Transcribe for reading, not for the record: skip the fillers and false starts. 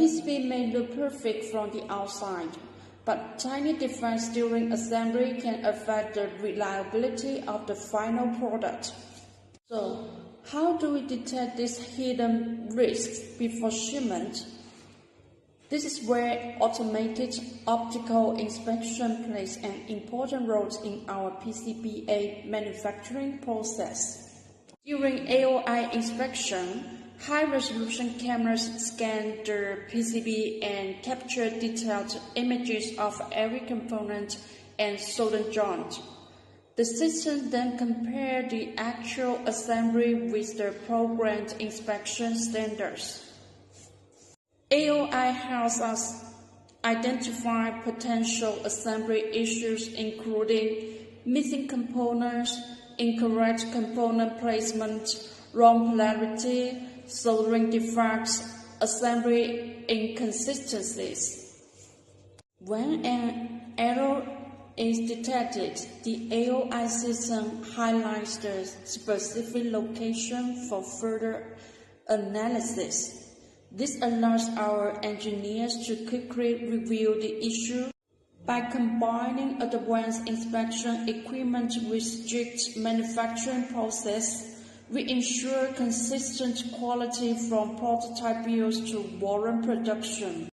PCB may look perfect from the outside, but tiny defects during assembly can affect the reliability of the final product. So, how do we detect these hidden risks before shipment? This is where automated optical inspection plays an important role in our PCBA manufacturing process. During AOI inspection, high-resolution cameras scan the PCB and capture detailed images of every component and solder joint. The system then compares the actual assembly with the programmed inspection standards. AOI helps us identify potential assembly issues including missing components, incorrect component placement, wrong polarity, soldering defects, assembly inconsistencies. When an error is detected, the AOI system highlights the specific location for further analysis. This allows our engineers to quickly review the issue. By combining advanced inspection equipment with strict manufacturing process, we ensure consistent quality from prototype builds to volume production.